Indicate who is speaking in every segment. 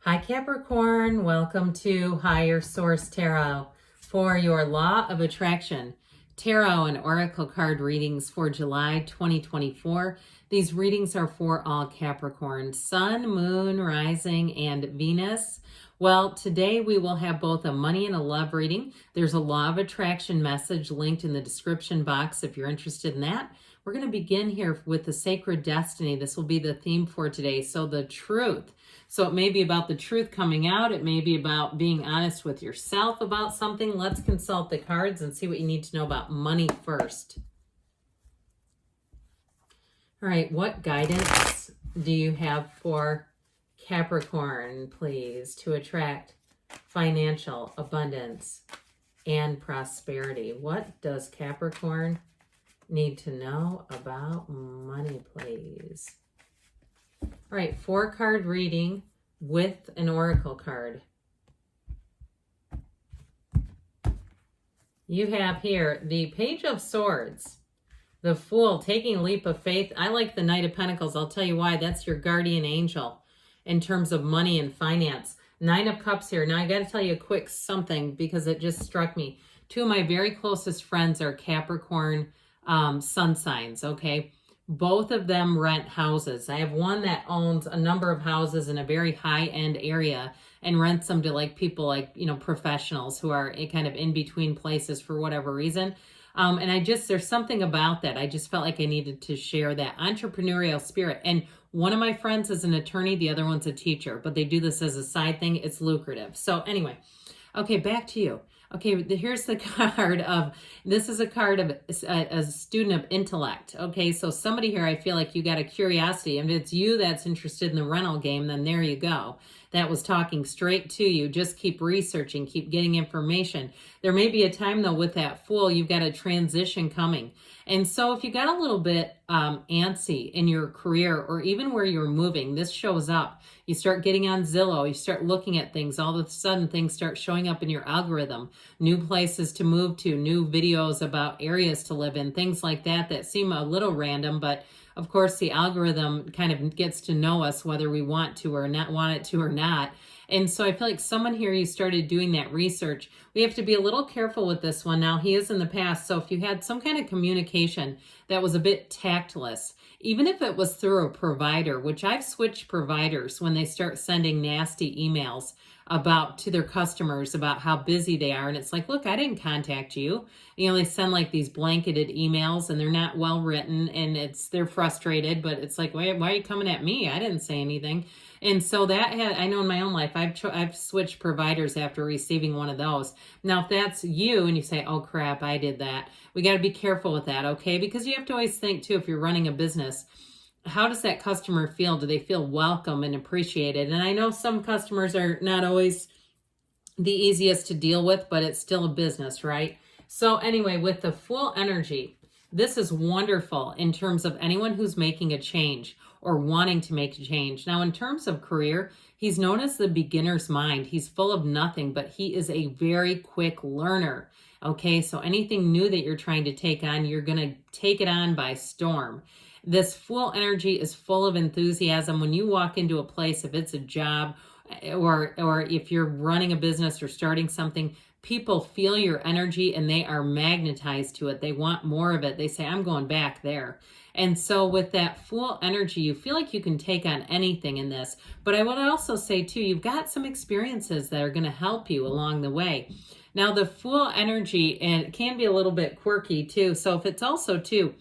Speaker 1: Hi Capricorn, welcome to Higher Source Tarot for your Law of Attraction Tarot and Oracle card readings for July 2024. These readings are for all Capricorn, Sun, Moon, Rising, and Venus. Well, today we will have both a money and a love reading. There's a Law of Attraction message linked in the description box if you're interested in that. We're going to begin here with the Sacred Destiny. This will be the theme for today. So the truth. So it may be about the truth coming out. It may be about being honest with yourself about something. Let's consult the cards and see what you need to know about money first. All right, what guidance do you have for Capricorn, please, to attract financial abundance and prosperity? What does Capricorn need to know about money, please? All right, 4-card reading with an oracle card. You have here the Page of Swords, the Fool, taking a leap of faith. I like the Knight of Pentacles. I'll tell you why. That's your guardian angel in terms of money and finance. 9 of Cups here. Now, I got to tell you a quick something because it just struck me. 2 of my very closest friends are Capricorn sun signs, okay? Both of them rent houses. I have one that owns a number of houses in a very high-end area and rents them to like people like, you know, professionals who are kind of in between places for whatever reason. And there's something about that. I just felt like I needed to share that entrepreneurial spirit. And one of my friends is an attorney. The other one's a teacher, but they do this as a side thing. It's lucrative. So anyway, okay, back to you. Okay, here's the card of, this is a card of a student of intellect. Okay, so somebody here, I feel like you got a curiosity. If it's you that's interested in the rental game, then there you go. That was talking straight to you. Just keep researching, keep getting information. There may be a time, though, with that Fool, you've got a transition coming. And so if you got a little bit antsy in your career or even where you're moving, this shows up. You start getting on Zillow, you start looking at things, all of a sudden things start showing up in your algorithm. New places to move to, new videos about areas to live in, things like that that seem a little random, but of course the algorithm kind of gets to know us whether we want to or not want it to or not. And so I feel like someone here, you started doing that research. We have to be a little careful with this one. Now, he is in the past, so if you had some kind of communication that was a bit tactless, even if it was through a provider, which I've switched providers when they start sending nasty emails to their customers about how busy they are. And it's like, look, I didn't contact you. You know, they send like these blanketed emails and they're not well written and they're frustrated, but it's like, why are you coming at me? I didn't say anything. And so I know in my own life, I've switched providers after receiving one of those. Now, if that's you and you say, oh crap, I did that, we got to be careful with that, okay? Because you have to always think too, if you're running a business, how does that customer feel? Do they feel welcome and appreciated? And I know some customers are not always the easiest to deal with, but it's still a business, right? So anyway, with the Fool energy, this is wonderful in terms of anyone who's making a change or wanting to make a change. Now, in terms of career, he's known as the beginner's mind. He's full of nothing, but he is a very quick learner. Okay, so anything new that you're trying to take on, you're going to take it on by storm. This Fool energy is full of enthusiasm. When you walk into a place, if it's a job or if you're running a business or starting something, people feel your energy and they are magnetized to it. They want more of it. They say, I'm going back there. And so with that Fool energy, you feel like you can take on anything in this. But I would also say too, you've got some experiences that are going to help you along the way. Now the Fool energy, and it can be a little bit quirky too. So if it's also too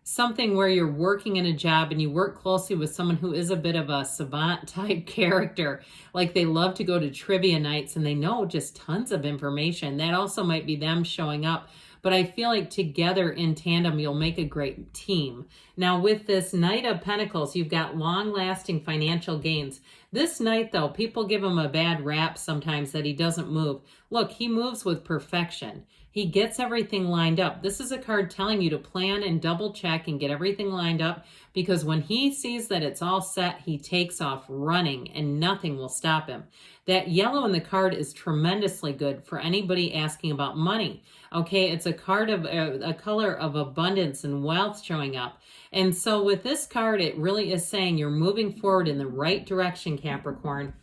Speaker 1: something where you're working in a job and you work closely with someone who is a bit of a savant type character, like they love to go to trivia nights and they know just tons of information, that also might be them showing up. But I feel like together in tandem, you'll make a great team. Now with this Knight of Pentacles, you've got long-lasting financial gains. This Knight, though, people give him a bad rap sometimes that he doesn't move. Look, he moves with perfection. He gets everything lined up. This is a card telling you to plan and double check and get everything lined up, because when he sees that it's all set, he takes off running and nothing will stop him. That yellow in the card is tremendously good for anybody asking about money. Okay, it's a card of a color of abundance and wealth showing up. And so with this card, it really is saying you're moving forward in the right direction, Capricorn.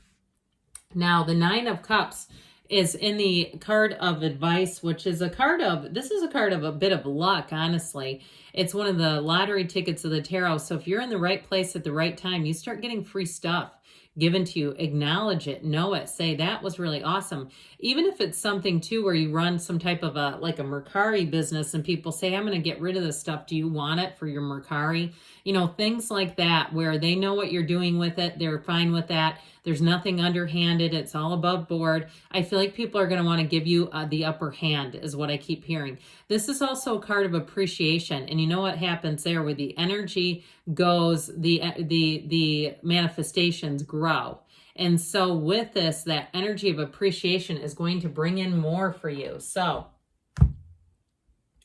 Speaker 1: Now, the Nine of Cups is in the card of advice, which is a card of, this is a card of a bit of luck, honestly. It's one of the lottery tickets of the tarot. So if you're in the right place at the right time, you start getting free stuff given to you. Acknowledge it, know it, say that was really awesome. Even if it's something too where you run some type of a, like a Mercari business and people say, I'm going to get rid of this stuff. Do you want it for your Mercari? You know, things like that where they know what you're doing with it. They're fine with that. There's nothing underhanded. It's all above board. I feel like people are going to want to give you the upper hand is what I keep hearing. This is also a card of appreciation. And you know what happens there where the energy goes, the manifestations grow. And so with this, that energy of appreciation is going to bring in more for you. So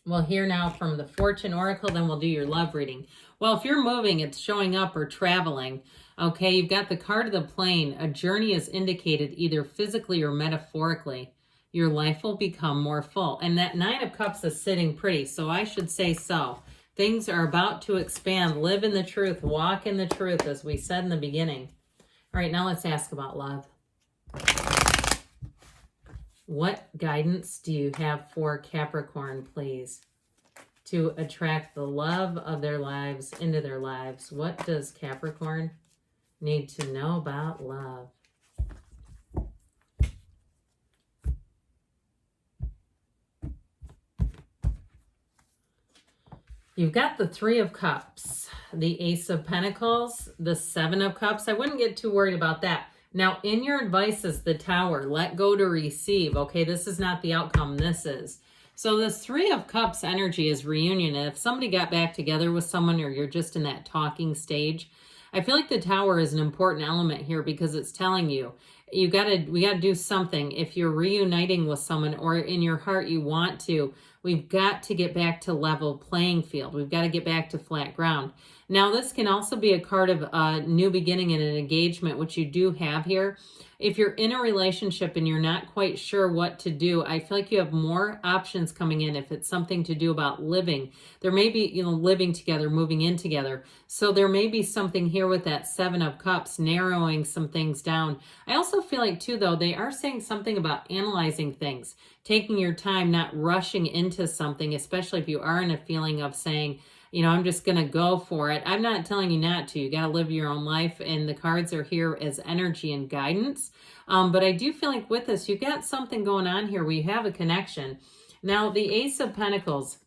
Speaker 1: we'll hear now from the Fortune Oracle, then we'll do your love reading. Well, if you're moving, it's showing up or traveling. Okay, you've got the card of the plane. A journey is indicated either physically or metaphorically. Your life will become more full. And that Nine of Cups is sitting pretty, so I should say so. Things are about to expand. Live in the truth. Walk in the truth, as we said in the beginning. All right, now let's ask about love. What guidance do you have for Capricorn, please, to attract the love of their lives into their lives? What does Capricorn need to know about love? You've got the Three of Cups, the Ace of Pentacles, the Seven of Cups. I wouldn't get too worried about that. Now, in your advice is the Tower. Let go to receive. Okay, this is not the outcome. This is. So this Three of Cups energy is reunion. And if somebody got back together with someone or you're just in that talking stage, I feel like the Tower is an important element here because it's telling you, we got to do something. If you're reuniting with someone or in your heart you want to, we've got to get back to level playing field. We've got to get back to flat ground. Now, this can also be a card of a new beginning and an engagement, which you do have here. If you're in a relationship and you're not quite sure what to do, I feel like you have more options coming in if it's something to do about living. There may be, living together, moving in together. So there may be something here with that Seven of Cups, narrowing some things down. I also feel like, too, though, they are saying something about analyzing things, taking your time, not rushing into something, especially if you are in a feeling of saying, I'm just going to go for it. I'm not telling you not to. You got to live your own life, and the cards are here as energy and guidance. But I do feel like with this, you've got something going on here where you have a connection. Now, the Ace of Pentacles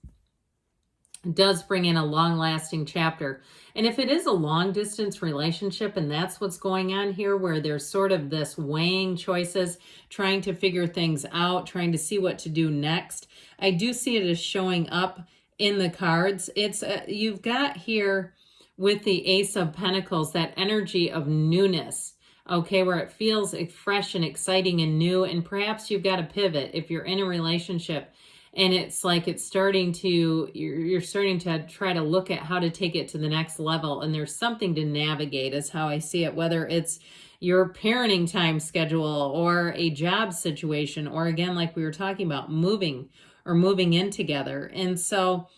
Speaker 1: does bring in a long-lasting chapter. And if it is a long-distance relationship, and that's what's going on here, where there's sort of this weighing choices, trying to figure things out, trying to see what to do next, I do see it as showing up in the cards. It's you've got here with the Ace of Pentacles that energy of newness, okay, where it feels fresh and exciting and new, and perhaps you've got to pivot if you're in a relationship and it's like you're starting to try to look at how to take it to the next level, and there's something to navigate is how I see it, whether it's your parenting time schedule or a job situation, or again, like we were talking about, moving in together. And so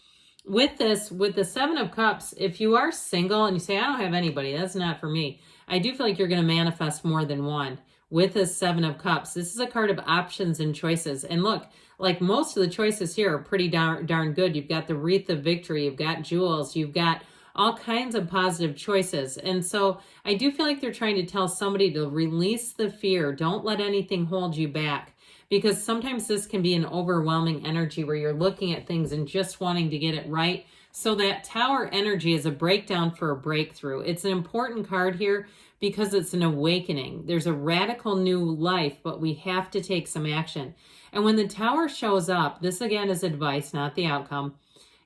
Speaker 1: with this, with the Seven of Cups, if you are single and you say, I don't have anybody, that's not for me, I do feel like you're going to manifest more than one. With the Seven of Cups, this is a card of options and choices. And look, like most of the choices here are pretty darn good. You've got the Wreath of Victory, you've got jewels, you've got all kinds of positive choices. And so I do feel like they're trying to tell somebody to release the fear. Don't let anything hold you back. Because sometimes this can be an overwhelming energy where you're looking at things and just wanting to get it right. So that Tower energy is a breakdown for a breakthrough. It's an important card here because it's an awakening. There's a radical new life, but we have to take some action. And when the Tower shows up, this again is advice, not the outcome.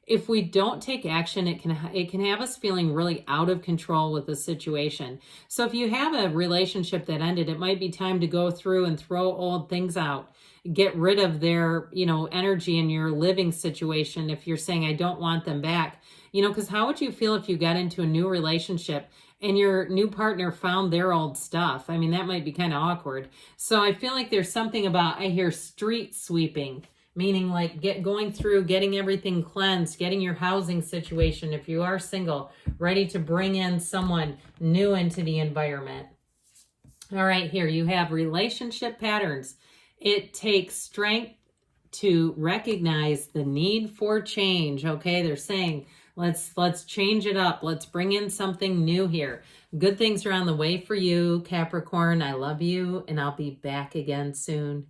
Speaker 1: If we don't take action, it can have us feeling really out of control with the situation. So if you have a relationship that ended, it might be time to go through and throw old things out. Get rid of their, energy in your living situation. If you're saying, I don't want them back, because how would you feel if you got into a new relationship and your new partner found their old stuff? I mean, that might be kind of awkward. So I feel like there's something about, I hear street sweeping, meaning like going through, getting everything cleansed, getting your housing situation, if you are single, ready to bring in someone new into the environment. All right, here you have relationship patterns. It takes strength to recognize the need for change. Okay, they're saying let's change it up. Let's bring in something new here. Good things are on the way for you, Capricorn. I love you, and I'll be back again soon.